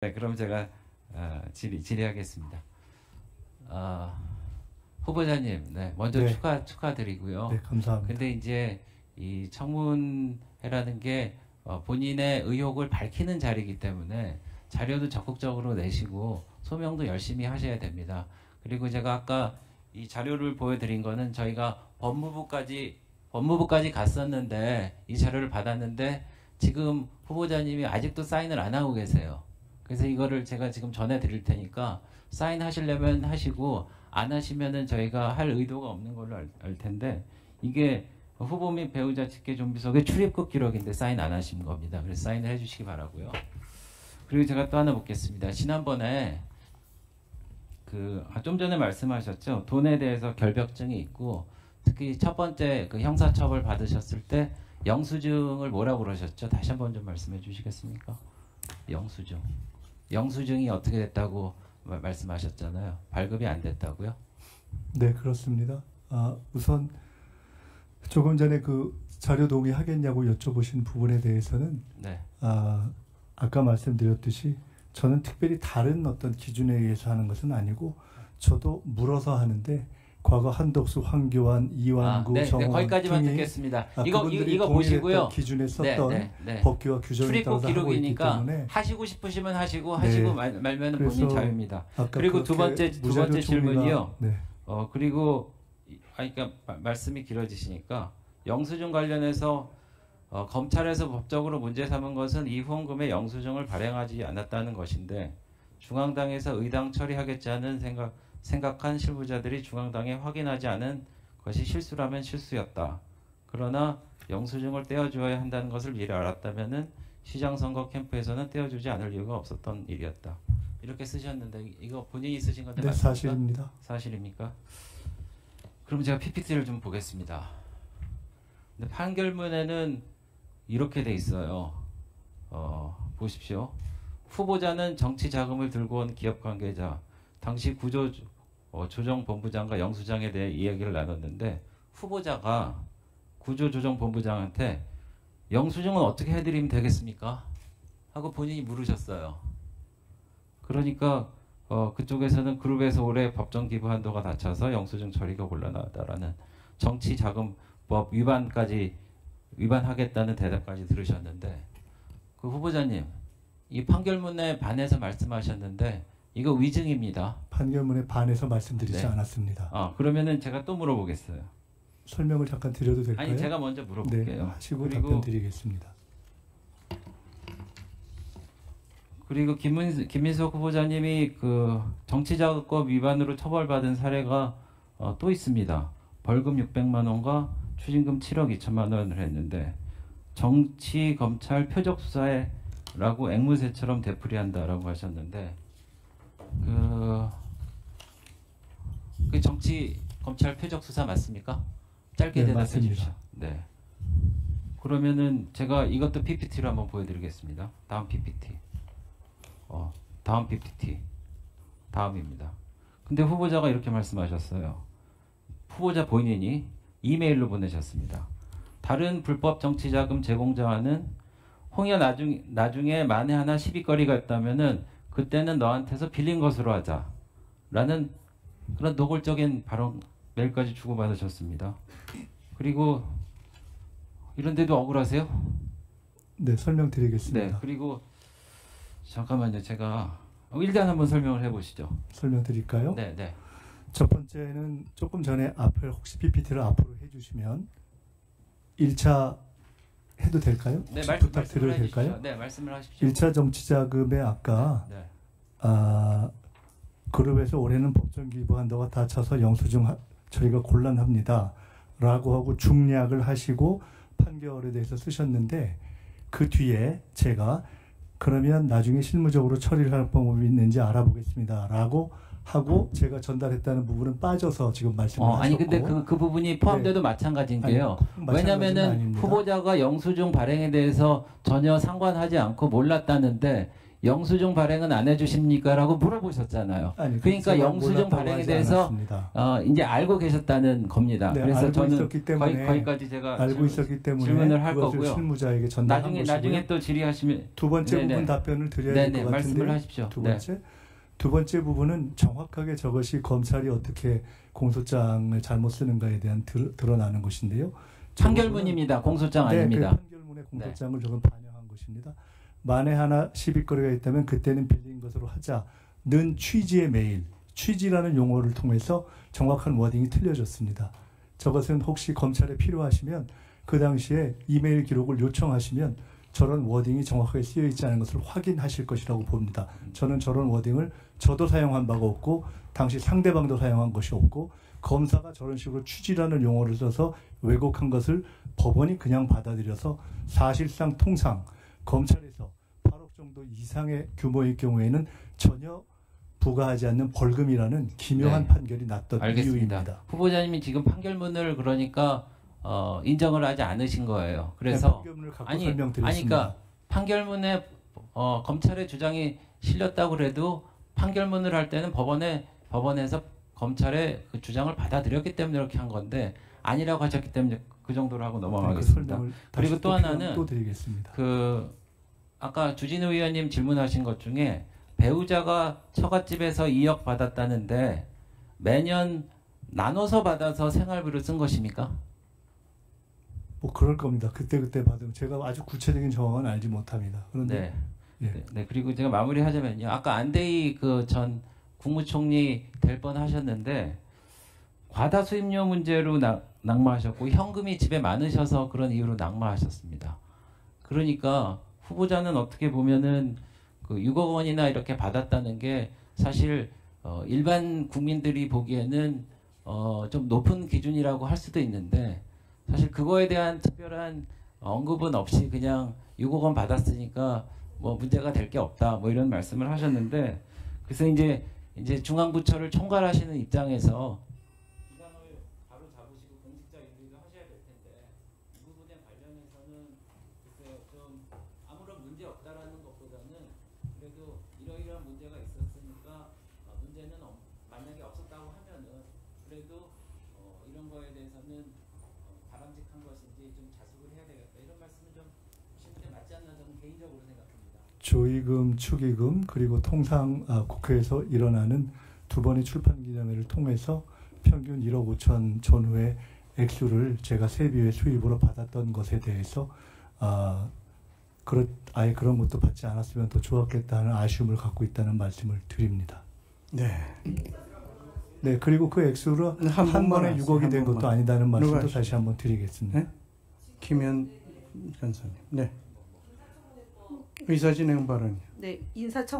네, 그럼 제가 질의하겠습니다. 후보자님, 네, 먼저 네. 축하드리고요. 네, 감사합니다. 근데 이제 이 청문회라는 게 본인의 의혹을 밝히는 자리이기 때문에 자료도 적극적으로 내시고 소명도 열심히 하셔야 됩니다. 그리고 제가 아까 이 자료를 보여드린 거는 저희가 법무부까지 갔었는데 이 자료를 받았는데 지금 후보자님이 아직도 사인을 안 하고 계세요. 그래서 이거를 제가 지금 전해드릴 테니까 사인하시려면 하시고 안 하시면은 저희가 할 의도가 없는 걸로 알 텐데 이게 후보 및 배우자 직계존비속의 출입국 기록인데 사인 안 하신 겁니다. 그래서 사인을 해주시기 바라고요. 그리고 제가 또 하나 묻겠습니다. 지난번에 좀 전에 말씀하셨죠. 돈에 대해서 결벽증이 있고 특히 첫 번째 그 형사처벌 받으셨을 때 영수증을 뭐라고 그러셨죠? 다시 한번 좀 말씀해 주시겠습니까? 영수증. 영수증이 어떻게 됐다고 말씀하셨잖아요. 발급이 안 됐다고요? 네, 그렇습니다. 우선 조금 전에 그 자료 동의하겠냐고 여쭤보신 부분에 대해서는 네. 아까 말씀드렸듯이 저는 특별히 다른 어떤 기준에 의해서 하는 것은 아니고 저도 물어서 하는데 과거 한덕수, 황교안, 이완구, 정호원 거기까지만 등이 듣겠습니다. 이거 보시고요. 기준에 썼던 법규와 규정에 따라서 하고 있기 때문에 하시고 싶으시면 하시고 하시고 말면 본인 자유입니다. 그리고 두 번째 질문이요. 네. 그리고 그러니까 말씀이 길어지시니까 영수증 관련해서 검찰에서 법적으로 문제 삼은 것은 이 후원금의 영수증을 발행하지 않았다는 것인데 중앙당에서 의당 처리하겠지 않은 생각한 실무자들이 중앙당에 확인하지 않은 것이 실수라면 실수였다. 그러나 영수증을 떼어주어야 한다는 것을 미리 알았다면은 시장선거 캠프에서는 떼어주지 않을 이유가 없었던 일이었다. 이렇게 쓰셨는데 이거 본인이 쓰신 건데 네, 맞습니까? 사실입니다. 사실입니까? 그럼 제가 PPT를 좀 보겠습니다. 근데 판결문에는 이렇게 돼 있어요. 보십시오. 후보자는 정치 자금을 들고 온 기업 관계자, 당시 구조조정본부장과 영수장에 대해 이야기를 나눴는데 후보자가 구조조정본부장한테 영수증은 어떻게 해드리면 되겠습니까? 하고 본인이 물으셨어요. 그러니까 그쪽에서는 그룹에서 올해 법정 기부 한도가 낮춰서 영수증 처리가 곤란하다라는 정치자금법 위반하겠다는 대답까지 들으셨는데 그 후보자님 이 판결문에 반해서 말씀하셨는데 이거 위증입니다. 판결문에 반해서 말씀드리지 않았습니다. 그러면은 제가 또 물어보겠어요. 설명을 잠깐 드려도 될까요? 아니 제가 먼저 물어볼게요. 네, 하시고 답변 드리겠습니다. 그리고 김민석 후보자님이 그 정치자금법 위반으로 처벌받은 사례가 또 있습니다. 벌금 600만 원과 추징금 7억 2천만 원을 했는데 정치 검찰 표적 수사에라고 앵무새처럼 되풀이한다라고 하셨는데 그 정치 검찰 표적 수사 맞습니까? 짧게 대답해 주십시오. 네. 그러면은 제가 이것도 PPT로 한번 보여드리겠습니다. 다음 PPT. 다음 PPT. 다음입니다. 근데 후보자가 이렇게 말씀하셨어요. 후보자 본인이 이메일로 보내셨습니다. 다른 불법 정치자금 제공자와는 홍여 나중에 만에 하나 시비거리가 있다면은 그때는 너한테서 빌린 것으로 하자. 라는 그런 노골적인 발언 메일까지 주고받으셨습니다. 그리고 이런데도 억울하세요? 네, 설명드리겠습니다. 네, 그리고 잠깐만요. 제가 일단 한번 설명을 해보시죠. 설명드릴까요? 네, 네. 첫 번째는 조금 전에 앞을 혹시 PPT를 앞으로 해주시면 1차 해도 될까요? 네, 부탁드려도 될까요? 네, 말씀을 하십시오. 1차 정치자금에 아까 그룹에서 올해는 법정 기부 한도가 닫혀서 영수증 처리가 곤란합니다. 라고 하고 중략을 하시고 판결에 대해서 쓰셨는데 그 뒤에 제가 그러면 나중에 실무적으로 처리를 할 방법이 있는지 알아보겠습니다. 라고 하고 제가 전달했다는 부분은 빠져서 지금 말씀을 하셨고 아니 근데 그 부분이 포함돼도 마찬가지인 게요. 왜냐면은 후보자가 영수증 발행에 대해서 전혀 상관하지 않고 몰랐다는데 영수증 발행은 안 해주십니까? 라고 물어보셨잖아요. 아니, 그러니까 제가 영수증 몰랐다고 발행에 하지 대해서 않았습니다. 이제 알고 계셨다는 겁니다. 네, 그래서 알고 저는 있었기 때문에 거기까지 제가 알고 있었기 때문에 질문을 할 그것을 거고요. 실무자에게 전달한 것이고요. 나중에 또 질의하시면 두 번째 네네. 부분 답변을 드려야 네네, 될 것 같은데 말씀을 하십시오. 두 번째 부분은 정확하게 저것이 검찰이 어떻게 공소장을 잘못 쓰는가에 대한 드러나는 것인데요. 판결문입니다. 공소장 아닙니다. 그 판결문의 공소장을 조금 반영한 것입니다. 만에 하나 시비거리가 있다면 그때는 빌린 것으로 하자는 취지의 메일, 취지라는 용어를 통해서 정확한 워딩이 틀려졌습니다. 저것은 혹시 검찰에 필요하시면 그 당시에 이메일 기록을 요청하시면 저런 워딩이 정확하게 쓰여 있지 않은 것을 확인하실 것이라고 봅니다. 저는 저런 워딩을 저도 사용한 바가 없고 당시 상대방도 사용한 것이 없고 검사가 저런 식으로 취지라는 용어를 써서 왜곡한 것을 법원이 그냥 받아들여서 사실상 통상 검찰에서 8억 정도 이상의 규모의 경우에는 전혀 부과하지 않는 벌금이라는 기묘한 판결이 났던 알겠습니다. 이유입니다. 후보자님이 지금 판결문을 그러니까 인정을 하지 않으신 거예요. 그래서 판결문을 갖고 설명드렸습니다. 그러니까 판결문에 검찰의 주장이 실렸다고 그래도 판결문을 할 때는 법원에서 검찰의 그 주장을 받아들였기 때문에 이렇게 한 건데 아니라고 하셨기 때문에 그 정도로 하고 넘어가겠습니다. 그리고 또 하나는 또 드리겠습니다. 아까 주진우 의원님 질문하신 것 중에 배우자가 처갓집에서 2억 받았다는데 매년 나눠서 받아서 생활비로 쓴 것입니까? 뭐 그럴 겁니다. 그때 받으면 제가 아주 구체적인 정황은 알지 못합니다. 그런데 네. 그리고 제가 마무리하자면요. 아까 안대희 그 전 국무총리 될 뻔하셨는데 과다 수입료 문제로 낙마하셨고 현금이 집에 많으셔서 그런 이유로 낙마하셨습니다. 그러니까 후보자는 어떻게 보면은 그 6억 원이나 이렇게 받았다는 게 사실 일반 국민들이 보기에는 좀 높은 기준이라고 할 수도 있는데 사실 그거에 대한 특별한 언급은 없이 그냥 6억 원 받았으니까 뭐 문제가 될 게 없다 뭐 이런 말씀을 하셨는데 그래서 이제 중앙부처를 총괄하시는 입장에서 기강을 바로 잡으시고 공직자 인리도 하셔야 될 텐데 이 부분에 관련해서는 글쎄요 좀 아무런 문제 없다라는 것보다는 그래도 이러이러한 문제가 있었으니까 문제는 만약에 없었다고 하면은 그래도 이런 거에 대해서는 바람직한 것인지 좀 자숙을 해야 되겠다 이런 말씀은 좀 하시는 게 맞지 않나 저는 개인적으로 생각합니다. 조의금, 축의금 그리고 통상 국회에서 일어나는 두 번의 출판 기념회를 통해서 평균 1억 5천 전후의 액수를 제가 세비의 수입으로 받았던 것에 대해서 아예 그런 것도 받지 않았으면 더 좋았겠다는 아쉬움을 갖고 있다는 말씀을 드립니다. 네. 네, 그리고 그 액수로 한 번에 6억이 된 것도 아니다는 말씀도 다시 한번 드리겠습니다. 네? 김현 간사님. 네. 의사진행 발언이요. 네, 인사청